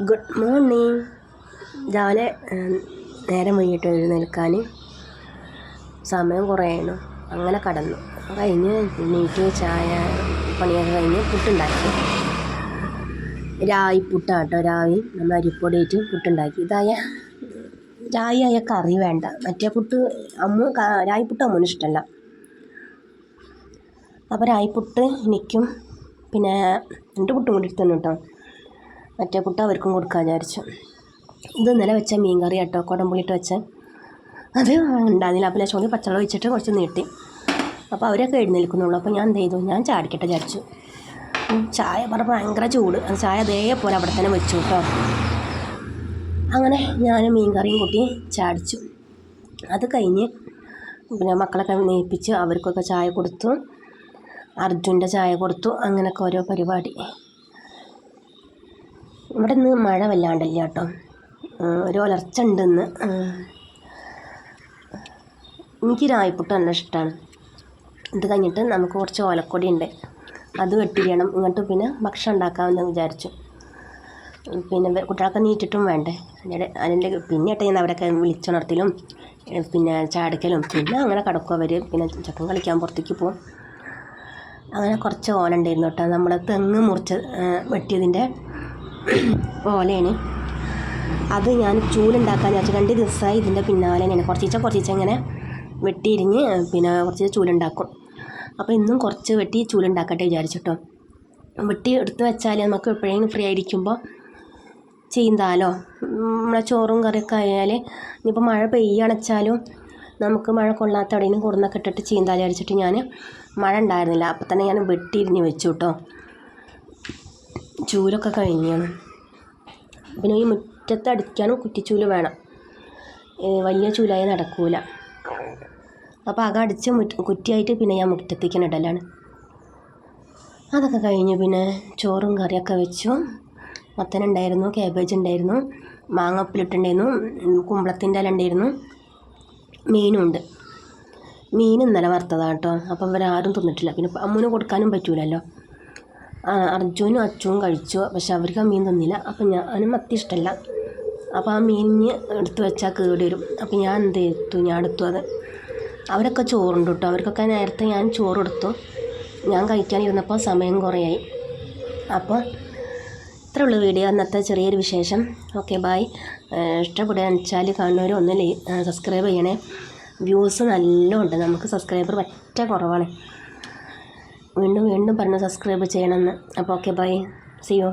Good morning. രാവിലെ നേരം വൈകിട്ട് എഴുന്നേൽക്കാൻ സമയം കുറേയാണ്. അങ്ങനെ കടന്നു കഴിഞ്ഞ് നീറ്റ് ചായ പണിയൊക്കെ കഴിഞ്ഞ് പുട്ടുണ്ടാക്കി. രായി പുട്ടാട്ടോ. രായി നമ്മൾ അരിപ്പൊടിയിട്ട് പുട്ടുണ്ടാക്കി. രായി ആയ കറി വേണ്ട. മറ്റേ പുട്ട് രായി പുട്ട് അമ്മൂന് ഇഷ്ടമല്ല. അപ്പോൾ രായിപ്പുട്ട് എനിക്കും പിന്നെ 2 പുട്ടും കൂടി എടുത്തു കേട്ടോ. മറ്റേ പുട്ട് അവർക്കും കൊടുക്കാൻ വിചാരിച്ചു. ഇത് ഇന്നലെ വെച്ച മീൻ കറി കേട്ടോ, കുടംപുളിയിട്ട് വെച്ച. അത് ഉണ്ടാകുന്നില്ല. അപ്പോൾ ലക്ഷം പച്ചവെള്ളം ഒഴിച്ചിട്ട് കുറച്ച് നീട്ടി. അപ്പോൾ അവരൊക്കെ എഴുന്നേൽക്കുന്നുള്ളൂ. അപ്പോൾ ഞാൻ എന്ത് ചെയ്തു, ഞാൻ ചാടിക്കട്ടെ വിചാരിച്ചു. ചായ പറഞ്ഞപ്പോൾ ഭയങ്കര ചൂട്. അത് ചായ അതേപോലെ അവിടെ തന്നെ വെച്ചു കേട്ടോ. അങ്ങനെ ഞാൻ മീൻ കറിയും കൂട്ടി ചാടിച്ചു. അത് കഴിഞ്ഞ് പിന്നെ മക്കളൊക്കെ നേയിപ്പിച്ച് അവർക്കൊക്കെ ചായ കൊടുത്തു. അർജുൻ്റെ ചായ കൊടുത്തു. അങ്ങനെയൊക്കെ ഓരോ പരിപാടി. ഇവിടെ നിന്ന് മഴ വല്ലാണ്ടില്ല കേട്ടോ. ഒരു ഒലർച്ച ഉണ്ടെന്ന്. എനിക്ക് രായിപ്പുട്ട് നല്ല ഇഷ്ടമാണ്. ഇത് കഴിഞ്ഞിട്ട് നമുക്ക് കുറച്ച് ഓലക്കൊടി ഉണ്ട്, അത് വെട്ടിരിയണം. ഇങ്ങോട്ട് പിന്നെ ഭക്ഷണം ഉണ്ടാക്കാമെന്ന് വിചാരിച്ചു. പിന്നെ കുട്ടികളൊക്കെ നീറ്റിട്ടും വേണ്ടേ. അതിൻ്റെ പിന്നെ ഇട്ടേന്ന് അവരൊക്കെ വിളിച്ചുണർത്തലും പിന്നെ ചാടിക്കലും പിന്നെ അങ്ങനെ കിടക്കും അവർ. പിന്നെ ചക്കൻ കളിക്കാൻ പുറത്തേക്ക് പോകും. അങ്ങനെ കുറച്ച് ഓല ഉണ്ടായിരുന്നു കേട്ടോ. നമ്മൾ തെങ്ങ് മുറിച്ച് വെട്ടിയതിൻ്റെ ഓലയാണ്. അത് ഞാൻ ചൂലുണ്ടാക്കാൻ വിചാരിച്ചു. 2 ദിവസമായി ഇതിൻ്റെ പിന്നാലെ തന്നെയാണ്. കുറച്ച് ഇങ്ങനെ വെട്ടിയിരിഞ്ഞ് പിന്നെ കുറച്ച് ചൂലുണ്ടാക്കും. അപ്പോൾ ഇന്നും കുറച്ച് വെട്ടി ചൂലുണ്ടാക്കട്ടെ വിചാരിച്ചിട്ടോ. വെട്ടി എടുത്ത് വെച്ചാൽ നമുക്ക് എപ്പോഴെങ്കിലും ഫ്രീ ആയിരിക്കുമ്പോൾ ചീന്താലോ. നമ്മളെ ചോറും കറിയൊക്കെ ആയാൽ ഇനിയിപ്പോൾ മഴ പെയ്യണച്ചാലും നമുക്ക് മഴ കൊള്ളാത്ത എവിടെയും കൊടുന്നൊക്കെ ഇട്ടിട്ട് ചീന്താൽ വിചാരിച്ചിട്ട് ഞാൻ മഴ ഉണ്ടായിരുന്നില്ല. അപ്പോൾ തന്നെ ഞാൻ വെട്ടിയിരിഞ്ഞ് വെച്ചു കേട്ടോ. ചൂലൊക്കെ കഴിഞ്ഞാണ്. പിന്നെ ഈ മുറ്റത്ത് അടിക്കാനും കുറ്റിച്ചൂല് വേണം. വലിയ ചൂലായി നടക്കൂല. അപ്പോൾ അടിച്ച കുറ്റിയായിട്ട് പിന്നെ ഞാൻ മുറ്റത്തേക്ക് ഇടലാണ്. അതൊക്കെ കഴിഞ്ഞ് പിന്നെ ചോറും കറിയൊക്കെ വെച്ചു. മത്തനുണ്ടായിരുന്നു, കാബേജ് ഉണ്ടായിരുന്നു, മാങ്ങ ഉപ്പിലിട്ടുണ്ടായിരുന്നു, കുമ്പളത്തിൻ്റെ ഇല ഉണ്ടായിരുന്നു, മീനുണ്ട്. മീൻ ഇന്നലെ വറുത്തതാണ് കേട്ടോ. അപ്പം ഇവരാരും തിന്നിട്ടില്ല. പിന്നെ അമ്മൂന് കൊടുക്കാനും പറ്റൂലല്ലോ. അർജുനും അച്ചുവും കഴിച്ചു. പക്ഷെ അവർക്ക് ആ മീൻ തന്നില്ല. അപ്പം ഞാനും മത്തി ഇഷ്ടമല്ല. അപ്പോൾ ആ മീനിന് എടുത്ത് വെച്ചാൽ കേടി വരും. അപ്പം ഞാൻ എന്ത് ചെയ്തു, ഞാൻ എടുത്തു അത്. അവരൊക്കെ ചോറുണ്ട് കേട്ടോ. അവർക്കൊക്കെ നേരത്തെ ഞാൻ ചോറ് കൊടുത്തു. ഞാൻ കഴിക്കാനിരുന്നപ്പോൾ സമയം കുറേയായി. അപ്പോൾ ഇത്രയുള്ള വീഡിയോ, അന്നത്തെ ചെറിയൊരു വിശേഷം. Okay, bye. ഇഷ്ടപ്പെടുകയെന്ന് വെച്ചാൽ കാണുന്നവർ ഒന്ന് സബ്സ്ക്രൈബ് ചെയ്യണേ. വ്യൂസ് നല്ല ഉണ്ട്. നമുക്ക് സബ്സ്ക്രൈബർ പറ്റ കുറവാണ്. വീണ്ടും പറഞ്ഞു സബ്സ്ക്രൈബ് ചെയ്യണമെന്ന്. അപ്പോൾ ഓക്കെ, ബൈ, സീ യു.